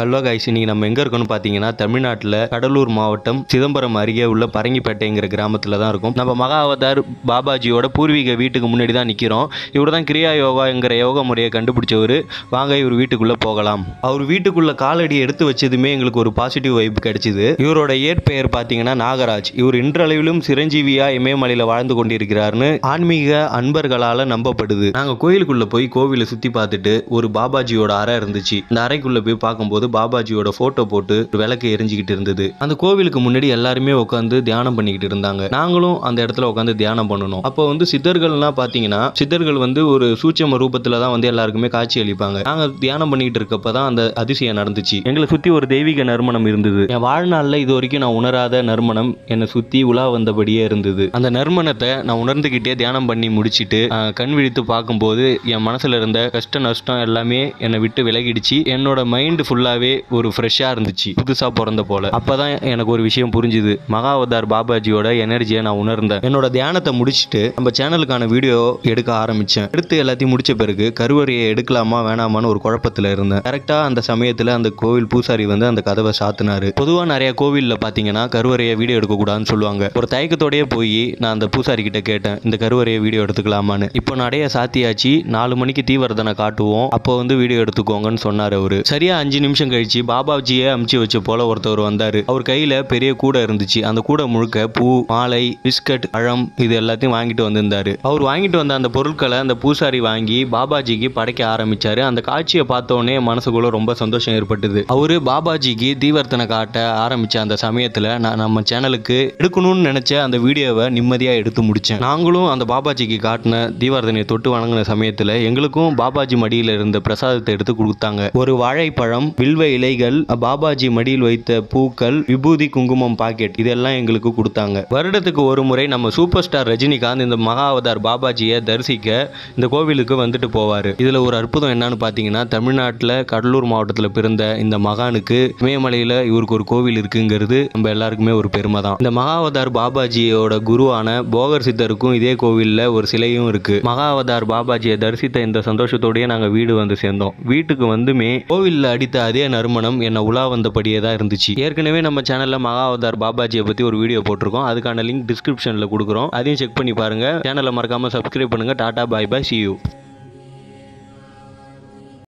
Hello guys, இன்னைக்கு நம்ம எங்கே இருக்கோம்னு பார்த்தீங்கன்னா தமிழ்நாட்டில் கடலூர் மாவட்டம் சிதம்பரம் அருகே உள்ள பரங்கிப்பேட்டைங்கிற கிராமத்தில் தான் இருக்கும். நம்ம மகா அவதார் பாபாஜியோட பூர்வீக வீட்டுக்கு முன்னாடி தான் நிற்கிறோம். இவர் தான் கிரியா யோகாங்கிற யோக முறையை கண்டுபிடிச்சவர். வாங்க இவர் வீட்டுக்குள்ளே போகலாம். அவர் வீட்டுக்குள்ளே காலடி எடுத்து வச்சதுமே எங்களுக்கு ஒரு பாசிட்டிவ் வைப் கிடைச்சிது. இவரோட இயற்பெயர் பார்த்தீங்கன்னா நாகராஜ். இவர் இன்றளவிலும் சிரஞ்சீவியா இமயமலையில் வாழ்ந்து கொண்டிருக்கிறார்னு ஆன்மீக அன்பர்களால் நம்பப்படுது. நாங்கள் கோயிலுக்குள்ளே போய் கோவிலை சுற்றி பார்த்துட்டு ஒரு பாபாஜியோட அறை இருந்துச்சு. இந்த அறைக்குள்ளே போய் பார்க்கும்போது பாபாஜியோட போட்டோ போட்டு விளக்கு எரிஞ்சுக்கிட்டு இருந்தது. அந்த கோவிலுக்கு முன்னாடி எல்லாருமே உட்காந்து தியானம் பண்ணிக்கிட்டு இருந்தாங்க. நாங்களும் அந்த இடத்துல உட்காந்து தியானம் பண்ணணும். அப்போ சித்தர்கள்லாம் பார்த்தீங்கன்னா சித்தர்கள் ஒரு சூட்சம ரூபத்துல தான் எல்லாருக்குமே காட்சி அளிப்பாங்க. நாங்க தியானம் பண்ணிட்டு இருக்கப்பதான் அந்த அதிசயம் நடந்துச்சு. எங்களை சுத்தி ஒரு தெய்வீக நறுமணம் இருந்தது. என் வாழ்நாளில் இது வரைக்கும் நான் உணராத நறுமணம் என்னை சுத்தி உலா வந்தபடியே இருந்தது. அந்த நறுமணத்தை நான் உணர்ந்துகிட்டே தியானம் பண்ணி முடிச்சுட்டு கண் விழித்து பார்க்கும்போது என் மனசுல இருந்த கஷ்ட நஷ்டம் எல்லாமே என்னை விட்டு விலகிடுச்சு. என்னோட மைண்ட் ஃபுல்லாவே ஒரு ஃப்ரெஷ்ஷா இருந்துச்சு, புதுசா பிறந்த போல. அப்பதான் எனக்கு ஒரு விஷயம் புரிஞ்சுது. மகா அவதார் பாபாஜியோட எனர்ஜியை நான் உணர்ந்தேன். என்னோட தியானத்தை முடிச்சுட்டு நம்ம சேனலுக்கான வீடியோ எடுக்க ஆரம்பிச்சேன். எடுத்து எல்லாத்தையும் முடிச்ச பிறகு கருவறையை எடுக்கலாமா வேணாமான்னு ஒரு குழப்பத்துல இருந்தேன். கரெக்டா அந்த சமயத்துல அந்த கோவில் பூசாரி அந்த கதவை சாத்தினாரு. பொதுவா நிறைய கோவில்ல பாத்தீங்கன்னா கருவறையை வீடியோ எடுக்க கூடாதுன்னு சொல்லுவாங்க. ஒரு தயக்கத்தோடய போய் நான் அந்த பூசாரி கிட்ட கேட்டேன், இந்த கருவறையை வீடியோ எடுத்துக்கலாமான்னு. இப்போ நடைய சாத்தியாச்சு, 4 மணிக்கு தீவர்தனை காட்டுவோம், அப்போ வீடியோ எடுத்துக்கோங்கன்னு சொன்னார் அவரு. சரியா 5 நிமிஷம் கழிச்சு பாபாஜியை அமுச்சு வச்ச போல ஒருத்தவர் வந்தாரு. அவர் கையில பெரிய கூடை இருந்துச்சு. அந்த கூடை முழுக்க பூ, மாலை, பிஸ்கட், பழம் இது எல்லாத்தையும் வாங்கிட்டு வந்திருந்தாரு. அவர் வாங்கிட்டு வந்த அந்த பொருட்களை அந்த பூசாரி வாங்கி பாபாஜிக்கு படைக்க ஆரம்பிச்சாரு. அந்த காட்சியை பார்த்தோன்னே மனசுக்குள்ள ரொம்ப சந்தோஷம் ஏற்பட்டது. அவரு பாபாஜிக்கு தீவர்த்தனை காட்ட ஆரம்பிச்ச அந்த சமயத்துல நான் நம்ம சேனலுக்கு எடுக்கணும்னு நினைச்ச அந்த வீடியோவை நிம்மதியா எடுத்து முடிச்சேன். நாங்களும் அந்த பாபாஜிக்கு காட்டின தீவர்த்தனையை தொட்டு வணங்கின சமயத்துல எங்களுக்கும் பாபாஜி மடியில இருந்த பிரசாதத்தை எடுத்து கொடுத்தாங்க. ஒரு வாழைப்பழம், வில்வ இலைகள், பாபாஜி மடியில் வைத்த பூக்கள், விபூதி, குங்குமம் பாக்கெட் இதெல்லாம் எங்களுக்கு கொடுத்தாங்க. வருடத்துக்கு ஒரு முறை நம்ம சூப்பர் ஸ்டார் ரஜினிகாந்த் இந்த மகா அவதார் பாபாஜியை தரிசிக்க இந்த கோவிலுக்கு வந்துட்டு போவாரு. இதுல ஒரு அற்புதம் என்னன்னு பாத்தீங்கன்னா, தமிழ்நாட்டில் கடலூர் மாவட்டத்தில் பிறந்த இந்த மகானுக்கு இமயமலையில இவருக்கு ஒரு கோவில் இருக்குங்கிறது நம்ம எல்லாருக்குமே ஒரு பெருமை தான். இந்த மகா அவதார் பாபாஜியோட குருவான போகர் சித்தருக்கும் இதே கோவில்ல ஒரு சிலையும் இருக்கு. மகா அவதார் பாபாஜியை தரிசித்த இந்த சந்தோஷத்தோடய நாங்க வீடு சேர்ந்தோம். வீட்டுக்கு வந்துமே கோவில்ல அடித்த அதே நறுமணம் என்ன உலா வந்தபடியே தான் இருந்துச்சு. ஏற்கனவே நம்ம சேனல்ல மகா அவதார் பாபாஜியை பத்தி ஒரு வீடியோ போட்டிருக்கோம். அதுக்கான லிங்க் டிஸ்கிரிப்ஷன்ல கொடுக்குறோம். அதையும் செக் பண்ணி பாருங்க. சேனலை மறக்காம சப்ஸ்கிரைப் பண்ணுங்க. டாடா, பை பை, see you.